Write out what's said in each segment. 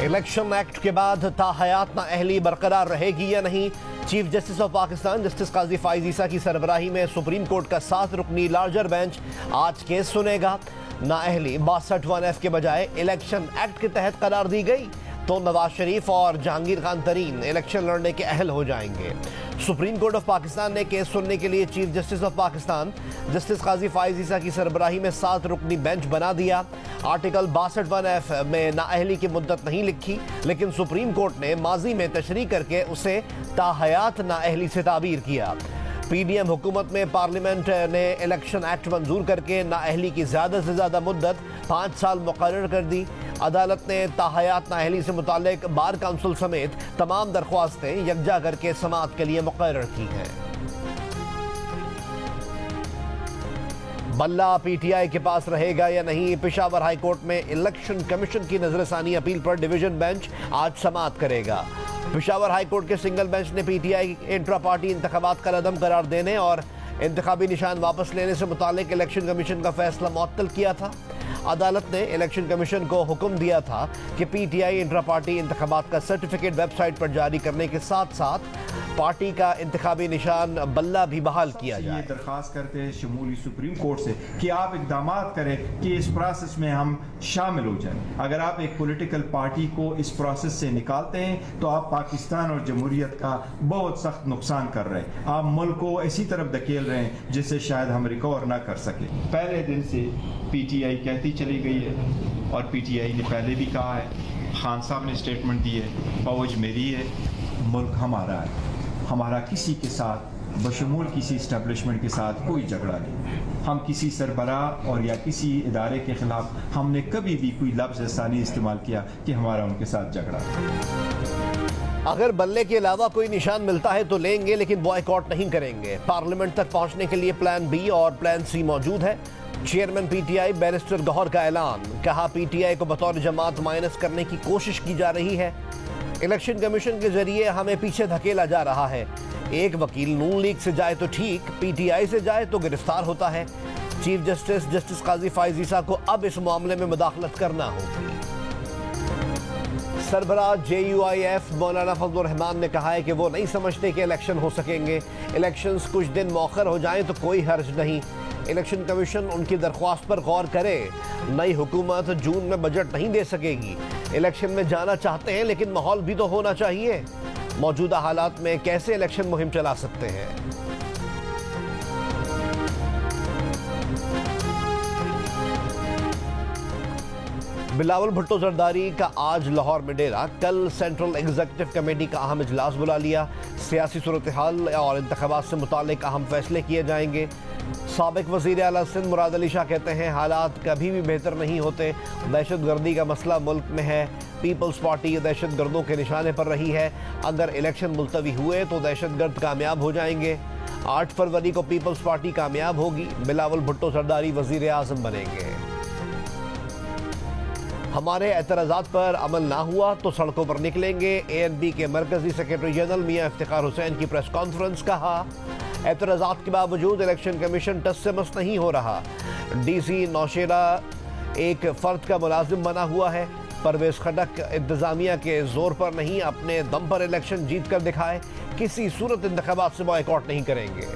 Election act के बाद ताहयात नाअहली बरकरार रहेगी या नहीं। Chief justice of Pakistan justice Qazi Faez Isa की सरबराही में सुप्रीम कोर्ट का 7 रुकनी लार्जर बेंच आज केस सुनेगा। नाअहली 62(1)(f) के बजाय इलेक्शन एक्ट के तहत करार दी गई तो नवाज शरीफ और जहांगीर खान तरीन इलेक्शन लड़ने के अहल हो जाएंगे। सुप्रीम कोर्ट ऑफ पाकिस्तान ने केस सुनने के लिए chief justice of Pakistan justice Qazi Faez Isa की सरबराही में 7 रुकनी बेंच बना दिया। आर्टिकल 62(1)(f) में नाअहली की मुद्दत नहीं लिखी, लेकिन सुप्रीम कोर्ट ने माजी में तशरीह करके उसे ताहयात नाअहली से ताबीर किया। पीडीएम हुकूमत में पार्लियामेंट ने इलेक्शन एक्ट मंजूर करके नाअहली की ज़्यादा से ज़्यादा मुद्दत 5 साल मुकर्रर कर दी। अदालत ने ताहयात नाअहली से मुताल्लिक बार काउंसिल समेत तमाम दरख्वास्तें यकजा करके समाअत के लिए मुकर्रर की हैं। बल्ला पीटीआई के पास रहेगा या नहीं। पेशावर हाई कोर्ट में इलेक्शन कमीशन की नजरसानी अपील पर डिवीजन बेंच आज समाअत करेगा। पेशावर हाई कोर्ट के सिंगल बेंच ने पीटीआई इंट्रा पार्टी इंतखाबात का रदम करार देने और इंतखाबी निशान वापस लेने से मुताल्लिक इलेक्शन कमीशन का फैसला मुअत्तल किया था। अदालत ने इलेक्शन कमीशन को हुक्म दिया था कि पीटीआई इंट्रा पार्टी इंतखाबात का सर्टिफिकेट वेबसाइट पर जारी करने के साथ साथ पार्टी का इंतखाबी निशान बल्ला भी बहाल किया जाए। दरखास्त करते हैं शमूली सुप्रीम कोर्ट से कि आप इकदाम करें कि इस प्रोसेस में हम शामिल हो जाएं। अगर आप एक पॉलिटिकल पार्टी को इस प्रोसेस से निकालते हैं तो आप पाकिस्तान और जमहूरियत का बहुत सख्त नुकसान कर रहे हैं। आप मुल्क को इसी तरफ धकेल रहे हैं जिससे शायद हम रिकवर ना कर सके। पहले दिन से पीटीआई कहती चली गई है और पीटीआई ने पहले भी कहा है, खान साहब ने स्टेटमेंट दी है, फौज मेरी है, मुल्क हमारा है, हमारा किसी के साथ बशमूल किसी इस्टेब्लिशमेंट के साथ कोई झगड़ा नहीं। हम किसी सरबराह और या किसी इदारे के खिलाफ हमने कभी भी कोई लफ्ज़ ऐसा नहीं इस्तेमाल किया कि हमारा उनके साथ झगड़ा। अगर बल्ले के अलावा कोई निशान मिलता है तो लेंगे, लेकिन बॉयकॉट नहीं करेंगे। पार्लियामेंट तक पहुंचने के लिए प्लान बी और प्लान सी मौजूद है। चेयरमैन पीटीआई बैरिस्टर गौहर का ऐलान, कहा पीटीआई को बतौर जमात माइनस करने की कोशिश की जा रही है। इलेक्शन कमीशन के जरिए हमें पीछे धकेला जा रहा है। एक वकील नून लीग से जाए तो ठीक, पीटीआई से जाए तो गिरफ्तार होता है। Chief justice justice Qazi Faez ईसा को अब इस मामले में मुदाखलत करना होगी। सरबराह JUIF मौलाना फजलुर रहमान ने कहा है कि वो नहीं समझते कि इलेक्शन हो सकेंगे। इलेक्शंस कुछ दिन मौखर हो जाएं तो कोई हर्ज नहीं। इलेक्शन कमीशन उनकी दरख्वास्त पर गौर करे। नई हुकूमत जून में बजट नहीं दे सकेगी। इलेक्शन में जाना चाहते हैं लेकिन माहौल भी तो होना चाहिए। मौजूदा हालात में कैसे इलेक्शन मुहिम चला सकते हैं। बिलावल भुट्टो जरदारी का आज लाहौर में डेरा। कल सेंट्रल एग्जीक्यूटिव कमेटी का अहम इजलास बुला लिया। सियासी सूरत हाल और इंतखाबात से मुतालिक अहम फैसले किए जाएंगे। साबिक वज़ीर आला सिंध मुराद अली शाह कहते हैं हालात कभी भी बेहतर नहीं होते। दहशत गर्दी का मसला मुल्क में है। पीपल्स पार्टी दहशत गर्दों के निशाने पर रही है। अगर इलेक्शन मुलतवी हुए तो दहशत गर्द कामयाब हो जाएंगे। 8 फरवरी को पीपल्स पार्टी कामयाब होगी। बिलावल भुट्टो जरदारी वज़ीर आज़म बनेंगे। हमारे एतराज़ात पर अमल ना हुआ तो सड़कों पर निकलेंगे। ANP के मरकजी सेक्रेटरी जनरल मियां इफ्तिखार हुसैन की प्रेस कॉन्फ्रेंस। कहा एतराज़ात के बावजूद इलेक्शन कमीशन टस से मस नहीं हो रहा। DC नौशेरा एक फ़र्द का मुलाजिम बना हुआ है। परवेज़ खटक इंतज़ामिया के ज़ोर पर नहीं, अपने दम पर इलेक्शन जीत कर दिखाए। किसी सूरत इंतखाबात से बॉयकॉट नहीं करेंगे।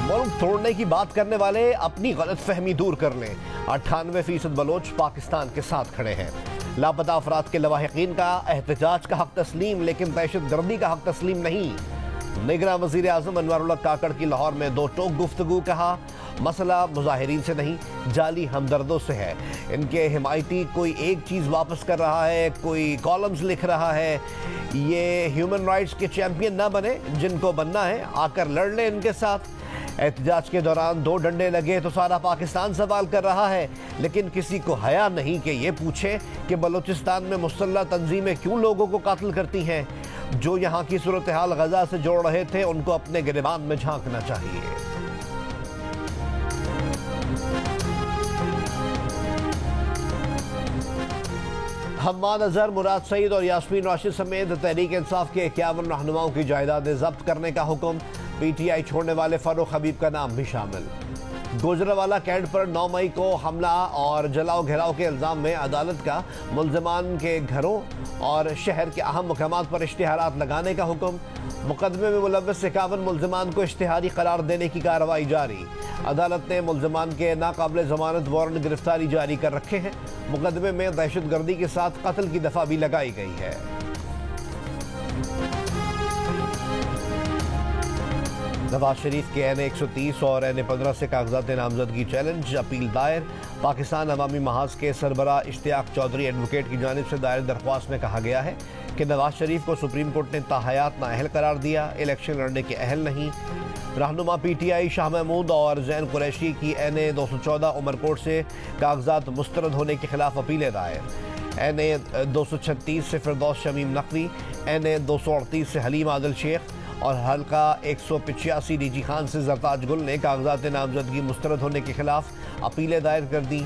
मुल्क तोड़ने की बात करने वाले अपनी गलत फहमी दूर कर लें। 98% बलोच पाकिस्तान के साथ खड़े हैं। लापता अफराद के लवाहिकीन का एहतजाज का हक तस्लीम, लेकिन दहशत गर्दी का हक तस्लीम नहीं। निगरान वज़ीर आज़म अनवर काकड़ की लाहौर में 2 टोक गुफ्तगू। कहा मसला मुजाहिरीन से नहीं, जाली हमदर्दों से है। इनके हिमायती कोई एक चीज़ वापस कर रहा है, कोई कॉलम्स लिख रहा है। ये ह्यूमन राइट्स के चैम्पियन ना बने, जिनको बनना है आकर लड़ ले इनके साथ। एहतजाज के दौरान 2 डंडे लगे तो सारा पाकिस्तान सवाल कर रहा है, लेकिन किसी को हया नहीं कि ये पूछे कि बलूचिस्तान में मुसल्लह तंजीमें क्यों लोगों को कातिल करती हैं। जो यहाँ की सूरत हाल गजा से जोड़ रहे थे उनको अपने गिरबान में झांकना चाहिए। हम्माद अजहर, मुराद सईद और यास्मीन राशिद समेत तहरीक इंसाफ के 51 रहनुमाओं की जायदादें जब्त करने का हुक्म। PTI छोड़ने वाले फारूक हबीब का नाम भी शामिल। गुजरावाला कैंट पर 9 मई को हमला और जलाओ घेराव के इल्जाम में अदालत का मुल्जिमान के घरों और शहर के अहम मुकामात पर इश्तिहारात लगाने का हुक्म। मुकदमे में मुलव्वस 51 मुल्जिमान को इश्तिहारी करार देने की कार्रवाई जारी। अदालत ने मुल्जिमान के नाकाबिल जमानत वारंट गिरफ्तारी जारी कर रखे हैं। मुकदमे में दहशतगर्दी के साथ कत्ल की दफा भी लगाई गई है। नवाज शरीफ के NA 130 और NA 15 से कागजात नामजदगी चैलेंज अपील दायर। पाकिस्तान अवामी महाज के सरबरा इश्तियाक चौधरी एडवोकेट की जानिब से दायर दरख्वास्त में कहा गया है कि नवाज शरीफ को सुप्रीम कोर्ट ने ताहयात नाअहल करार दिया, इलेक्शन लड़ने के अहल नहीं। रहनुमा PTI शाह महमूद और जैन कुरैशी की NA 214 उमरकोट से कागजात मुस्तरद होने के खिलाफ अपीलें दायर। NA 236 से फिरदौस शमीम नकवी, NA 238 से हलीम आदिल शेख और हल्का 185 DG खान से जरताज गुल ने कागजात नामजदगी मुस्तरद होने के खिलाफ अपीलें दायर कर दी।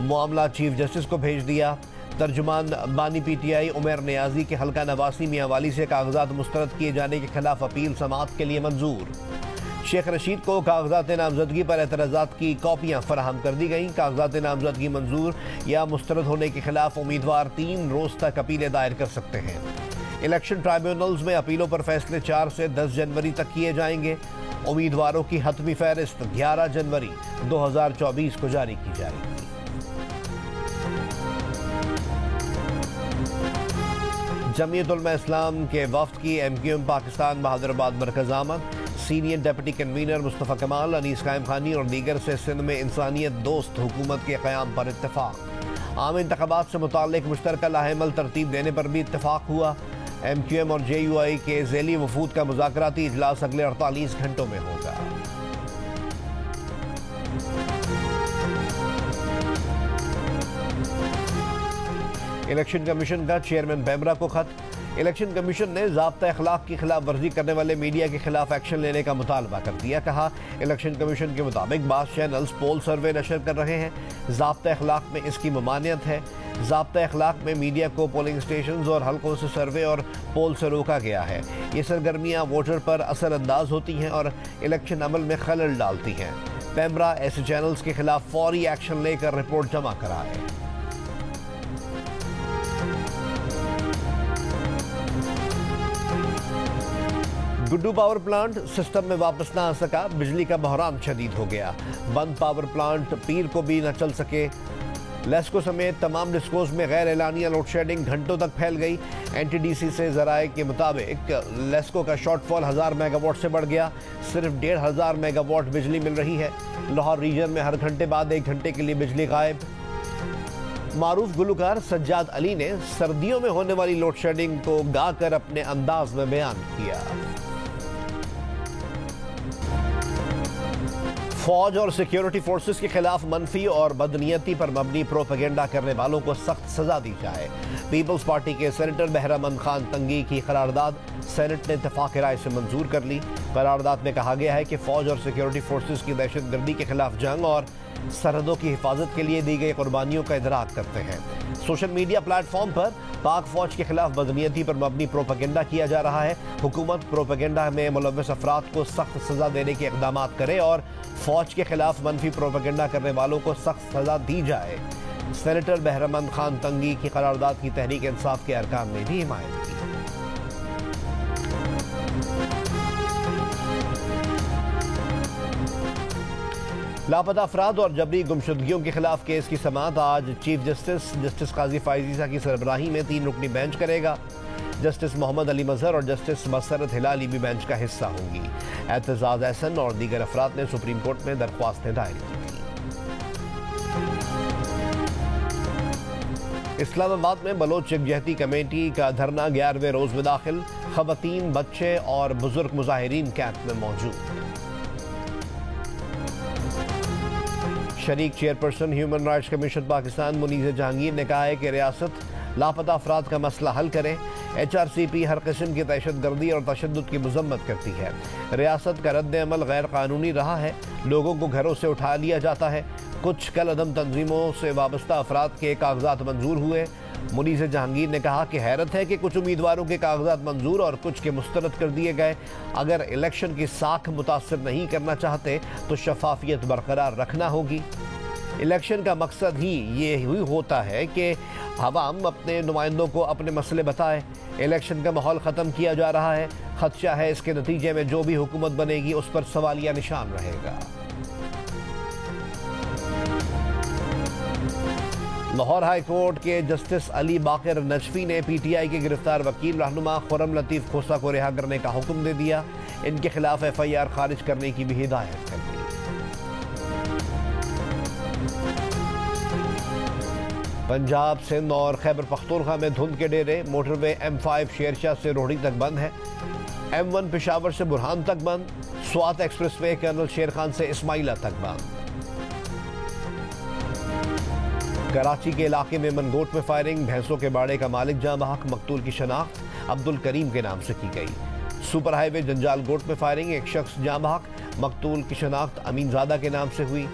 मामला चीफ जस्टिस को भेज दिया। तर्जुमान बानी PTI उमर नियाजी के हल्का नवासी मियांवाली से कागजात मुस्तरद किए जाने के खिलाफ अपील समाअत के लिए मंजूर। शेख रशीद को कागजात नामजदगी पर एतराज़ात की कॉपियाँ फराहम कर दी गईं। कागजात नामजदगी मंजूर या मुस्तरद होने के खिलाफ उम्मीदवार 3 रोज़ तक अपीलें दायर कर सकते हैं। इलेक्शन ट्राइब्यूनल्स में अपीलों पर फैसले 4 से 10 जनवरी तक किए जाएंगे। उम्मीदवारों की हतमी फहरिस्त 11 जनवरी 2024 को जारी की जाएगी। जमीयत उलमा इस्लाम के वफ्द की MQM पाकिस्तान बहादुराबाद मरकज आमद। सीनियर डिप्टी कन्वीनर मुस्तफ़ा कमाल, अनीस कायम खानी और दीगर से सिंध में इंसानियत दोस्त हुकूमत के क़याम पर इत्तफाक। आम इंतख़ाबात से मुताल्लिक़ मुश्तरका लाहेमल तरतीब देने पर भी इत्तफाक हुआ। MQM और JUI के ज़ैली वफूद का मुज़ाकराती इजलास अगले 48 घंटों में होगा। इलेक्शन कमीशन का चेयरमैन पेमरा को खत। इलेक्शन कमीशन ने ज़ाब्ता अखलाक की खिलाफ वर्जी करने वाले मीडिया के खिलाफ एक्शन लेने का मुतालबा कर दिया। कहा, इलेक्शन कमीशन के मुताबिक बाज़ चैनल्स पोल सर्वे नशर कर रहे हैं। ज़ाब्ता अखलाक में इसकी ममानियत है। ज़ाब्ता अखलाक में मीडिया को पोलिंग स्टेशन और हल्कों से सर्वे और पोल से रोका गया है। ये सरगर्मियाँ वोटर पर असरअंदाज होती हैं और इलेक्शन अमल में खलल डालती हैं। पेमरा ऐसे चैनल्स के खिलाफ फौरी एक्शन लेकर रिपोर्ट जमा कराए। गुड्डू पावर प्लांट सिस्टम में वापस ना आ सका। बिजली का बहरान शदीद हो गया। बंद पावर प्लांट पीर को भी न चल सके। लेस्को समेत तमाम डिस्कोस में गैर एलानिया लोड शेडिंग घंटों तक फैल गई। NTDC से ज़राए के मुताबिक लेस्को का शॉर्टफॉल 1000 मेगावाट से बढ़ गया। सिर्फ 1500 मेगावाट बिजली मिल रही है। लाहौर रीजन में हर घंटे बाद 1 घंटे के लिए बिजली गायब। मारूफ गुलकार सज्जाद अली ने सर्दियों में होने वाली लोड शेडिंग को गाकर अपने अंदाज में बयान किया। फौज और सिक्योरिटी फोर्सेस के खिलाफ मनफी और बदनीयती पर मबनी प्रोपेगेंडा करने वालों को सख्त सजा दी जाए। पीपल्स पार्टी के सेनेटर बहरामंद खान तंगी की करारदाद सेनेट ने इत्तेफाक राय से मंजूर कर ली। करारदाद में कहा गया है कि फौज और सिक्योरिटी फोर्सेस की दहशतगर्दी के खिलाफ जंग और सरहदों की हिफाजत के लिए दी गई कुर्बानियों का इदराक करते हैं। सोशल मीडिया प्लेटफॉर्म पर पाक फौज के खिलाफ बदनीयती पर मबनी प्रोपेगेंडा किया जा रहा है। हुकूमत प्रोपेगेंडा में मुलव्वस अफराद को सख्त सजा देने के इक़दाम करे और फौज के खिलाफ मनफी प्रोपेगेंडा करने वालों को सख्त सजा दी जाए। सेनेटर बहरामंद खान तंगी की करारदाद की तहरीक इंसाफ के अरकान ने भी हिमायत की। लापता अफराद और जबरी गुमशुदगियों के खिलाफ केस की समाअत आज चीफ जस्टिस काजी फायजीसा की सरबराही में 3 रुकनी बेंच करेगा। जस्टिस मोहम्मद अली मजहर और जस्टिस मसरत हिलाली भी बेंच का हिस्सा होंगी। एतजाज एहसन और दीगर अफराद ने सुप्रीम कोर्ट में दरख्वास्तें दायर की थी। इस्लामाबाद में बलोच यकजहती कमेटी का धरना 11वें रोज में दाखिल। खवातीन, बच्चे और बुजुर्ग मुजाहिरीन कैंप में मौजूद। शरीक chairperson human rights commission Pakistan Muneeza Jahangir ने कहा है कि रियासत लापता अफराद का मसला हल करे। HRCP हर किस्म की दहशतगर्दी और तशद्दुद की मजम्मत करती है। रियासत का रद्द अमल गैर कानूनी रहा है, लोगों को घरों से उठा लिया जाता है। कुछ कल अदम तंजीमों से वाबस्ता अफराद के कागजात मंजूर हुए। मुनीस जहांगीर ने कहा कि हैरत है कि कुछ उम्मीदवारों के कागजात मंजूर और कुछ के मुस्तरद कर दिए गए। अगर इलेक्शन की साख मुतासर नहीं करना चाहते तो शफाफियत बरकरार रखना होगी। इलेक्शन का मकसद ही ये होता है कि अवाम अपने नुमाइंदों को अपने मसले बताए। इलेक्शन का माहौल ख़त्म किया जा रहा है। खदशा है इसके नतीजे में जो भी हुकूमत बनेगी उस पर सवालिया निशान रहेगा। लाहौर हाई कोर्ट के जस्टिस अली बाकर नजफी ने PTI के गिरफ्तार वकील रहनुमा खुर्रम लतीफ़ खोसा को रिहा करने का हुक्म दे दिया। इनके खिलाफ FIR खारिज करने की भी हिदायत कर दी। पंजाब, सिंध और खैबर पख्तूनख्वा में धुंध के डेरे। मोटरवे M5 शेरशाह से रोहड़ी तक बंद है। M1 पेशावर से बुरहान तक बंद। स्वात एक्सप्रेसवे कर्नल शेर खान से इस्माइला तक बंद। कराची के इलाके में मनगोट में फायरिंग। भैंसों के बाड़े का मालिक जाँ बहक। मकतूल की शनाख्त अब्दुल करीम के नाम से की गई। सुपर हाईवे जंजाल गोट में फायरिंग। एक शख्स जाँ बहक। मकतूल की शनाख्त अमीनजादा के नाम से हुई।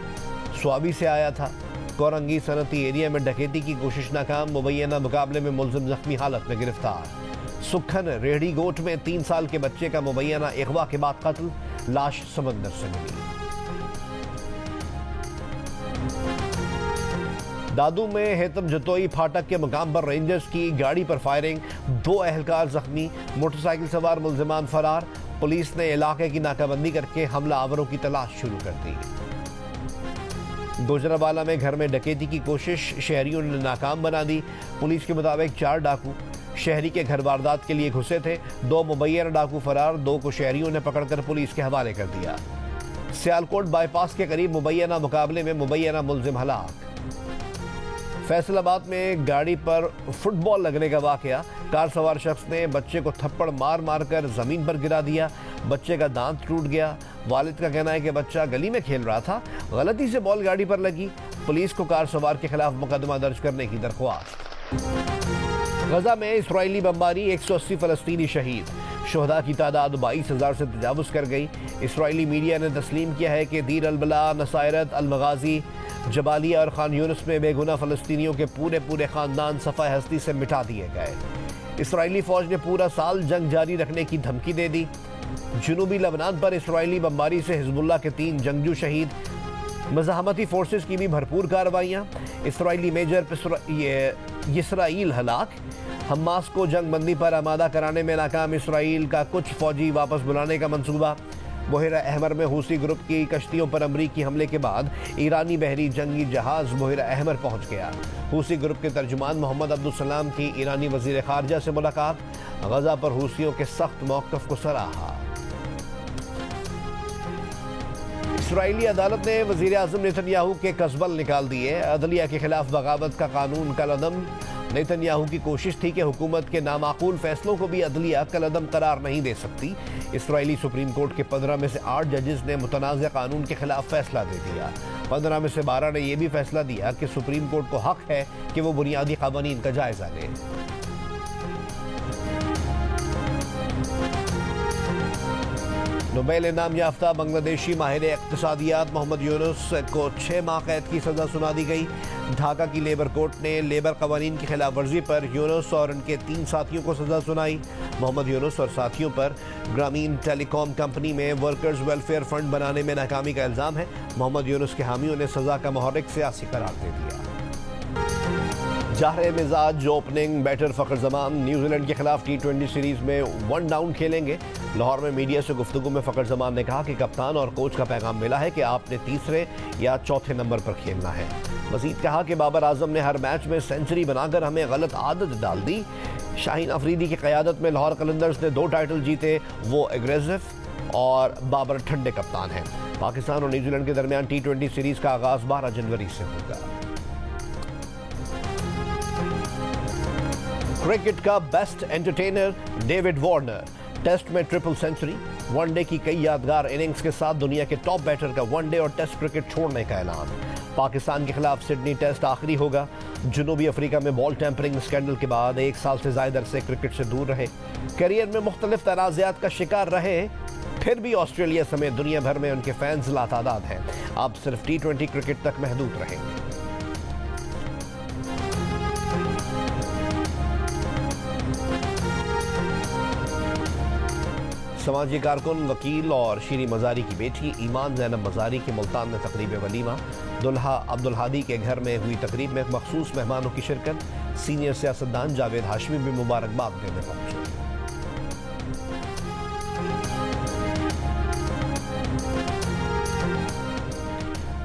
स्वाबी से आया था। कोरंगी सनती एरिया में डकैती की कोशिश नाकाम। मुबैना मुकाबले में मुलजिम जख्मी हालत में गिरफ्तार। सुखन रेहड़ी गोट में 3 साल के बच्चे का मुबैना अगवा के बाद कत्ल। लाश समंदर से मिली। दादू में हेतम जतोई फाटक के मकाम पर रेंजर्स की गाड़ी पर फायरिंग। 2 अहलकार जख्मी। मोटरसाइकिल सवार मुलजिमान फरार। पुलिस ने इलाके की नाकाबंदी करके हमला आवरों की तलाश शुरू कर दी। गुजरावाला में घर में डकैती की कोशिश शहरियों ने नाकाम बना दी। पुलिस के मुताबिक 4 डाकू शहरी के घर वारदात के लिए घुसे थे। 2 मुबैना डाकू फरार। 2 को शहरियों ने पकड़कर पुलिस के हवाले कर दिया। सियालकोट बाईपास के करीब मुबैना मुकाबले में मुबैना मुलजिम हलाक। फैसलाबाद में गाड़ी पर फुटबॉल लगने का वाकया। कार सवार शख्स ने बच्चे को थप्पड़ मार मार कर जमीन पर गिरा दिया। बच्चे का दांत टूट गया। वालिद का कहना है कि बच्चा गली में खेल रहा था, गलती से बॉल गाड़ी पर लगी। पुलिस को कार सवार के खिलाफ मुकदमा दर्ज करने की दरख्वास्त। गजा में इस्राइली बमबारी। 180 फलस्तीनी शहीद। शोहदा की तादाद 22,000 से तजावुज कर गई। इस्राइली मीडिया ने तस्लीम किया है कि दीर अल-बला, नसायरत, अल-मगाजी, जबालिया और खान यूनुस में बेगुनाह फलस्तीनियों के पूरे खानदान सफ़ाए हस्ती से मिटा दिए गए। इस्राइली फौज ने पूरा साल जंग जारी रखने की धमकी दे दी। जुनूबी लबनान पर इस्राइली बमबारी से हिजबुल्लाह के 3 जंगजू शहीद। मज़ाहमती फोर्सेस की भी भरपूर कार्रवाइयाँ। इस्राइली मेजर इसराइल हलाक। हमास को जंग बंदी पर आमादा कराने में नाकाम इसराइल का कुछ फौजी वापस बुलाने का मंसूबा। बहरा अहमर में हूसी ग्रुप की कश्तियों पर अमरीकी हमले के बाद ईरानी बहरी जंगी जहाज बहरा अहमर पहुंच गया। हूसी ग्रुप के तर्जुमान मोहम्मद अब्दुल सलाम की ईरानी वजीर खारजा से मुलाकात। गजा पर हूसियों के सख्त मौक़िफ़ को सराहा। इस्राइली अदालत ने वज़ीर आज़म नेतन्याहू के कस्बल निकाल दिए। अदलिया के खिलाफ बगावत का कानून कलअदम। नेतन्याहू की कोशिश थी कि हुकूमत के नामाकूल फैसलों को भी अदलिया कलअदम करार नहीं दे सकती। इस्राइली सुप्रीम कोर्ट के 15 में से 8 जजेस ने मुतनाज़ कानून के खिलाफ फैसला दे दिया। 15 में से 12 ने यह भी फैसला दिया कि सुप्रीम कोर्ट को हक है कि वो बुनियादी क़वानीन का जायजा ले। नोबेल इनाम याफ्ता बांग्लादेशी माहिर इक़्तिसादियात मोहम्मद यूनुस को 6 माह कैद की सज़ा सुना दी गई। ढाका की लेबर कोर्ट ने लेबर कवानीन की खिलाफ वर्जी पर यूनुस और उनके 3 साथियों को सज़ा सुनाई। मोहम्मद यूनुस और साथियों पर ग्रामीण टेलीकॉम कंपनी में वर्कर्स वेलफेयर फंड बनाने में नाकामी का इल्ज़ाम है। मोहम्मद यूनुस के हामियों ने सज़ा का मुहर्रिक सियासी करार दे दिया। जाहरे मिजाज opening batter Fakhar Zaman New Zealand के खिलाफ T20 सीरीज़ में 1 डाउन खेलेंगे। लाहौर में मीडिया से गुफ्तगू में फ़खर जमान ने कहा कि कप्तान और कोच का पैगाम मिला है कि आपने 3रे या 4थे नंबर पर खेलना है। मज़ीद कहा कि बाबर आजम ने हर मैच में सेंचुरी बनाकर हमें गलत आदत डाल दी। शाहीन अफरीदी की क़यादत में लाहौर कलंदर्स ने 2 टाइटल जीते। वो एग्रेसिव और बाबर ठंडे कप्तान हैं। पाकिस्तान और न्यूजीलैंड के दरमियान T20 सीरीज़ का आगाज़ 12 जनवरी से होगा। क्रिकेट का best entertainer David Warner. Test में ट्रिपल सेंचुरी। वनडे की कई यादगार इनिंग्स के साथ दुनिया के टॉप बैटर का वनडे और टेस्ट क्रिकेट छोड़ने का ऐलान। पाकिस्तान के खिलाफ सिडनी टेस्ट आखिरी होगा। जनूबी अफ्रीका में बॉल टैंपरिंग स्कैंडल के बाद 1 साल से ज्यादा अरसे क्रिकेट से दूर रहे। करियर में मुख्तलिफ तनाज़ात का शिकार रहे, फिर भी ऑस्ट्रेलिया समेत दुनिया भर में उनके फैंस लातादाद हैं। अब सिर्फ T20 क्रिकेट तक महदूद रहेंगे। समाजी कारकुन, वकील और शीरी मजारी की बेटी ईमान ज़ैनब मजारी की मुल्तान में तकरीब वलीमा। दुल्हा अब्दुल हादी के घर में हुई तकरीब में मखसूस मेहमानों की शिरकत। सीनियर सियासतदान जावेद हाशमी भी मुबारकबाद देने पहुंचे।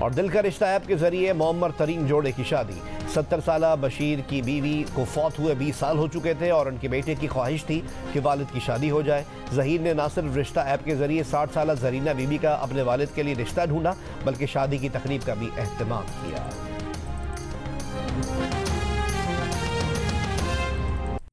और दिल का रिश्ता ऐप के जरिए मौमर तरीन जोड़े की शादी। 70 साला बशीर की बीवी को फौत हुए 20 साल हो चुके थे और उनके बेटे की ख्वाहिश थी कि वालिद की शादी हो जाए। जहीर ने ना सिर्फ रिश्ता ऐप के जरिए 60 साला जरीना बीबी का अपने वालिद के लिए रिश्ता ढूंढा, बल्कि शादी की तकरीब का भी एहतमाम किया।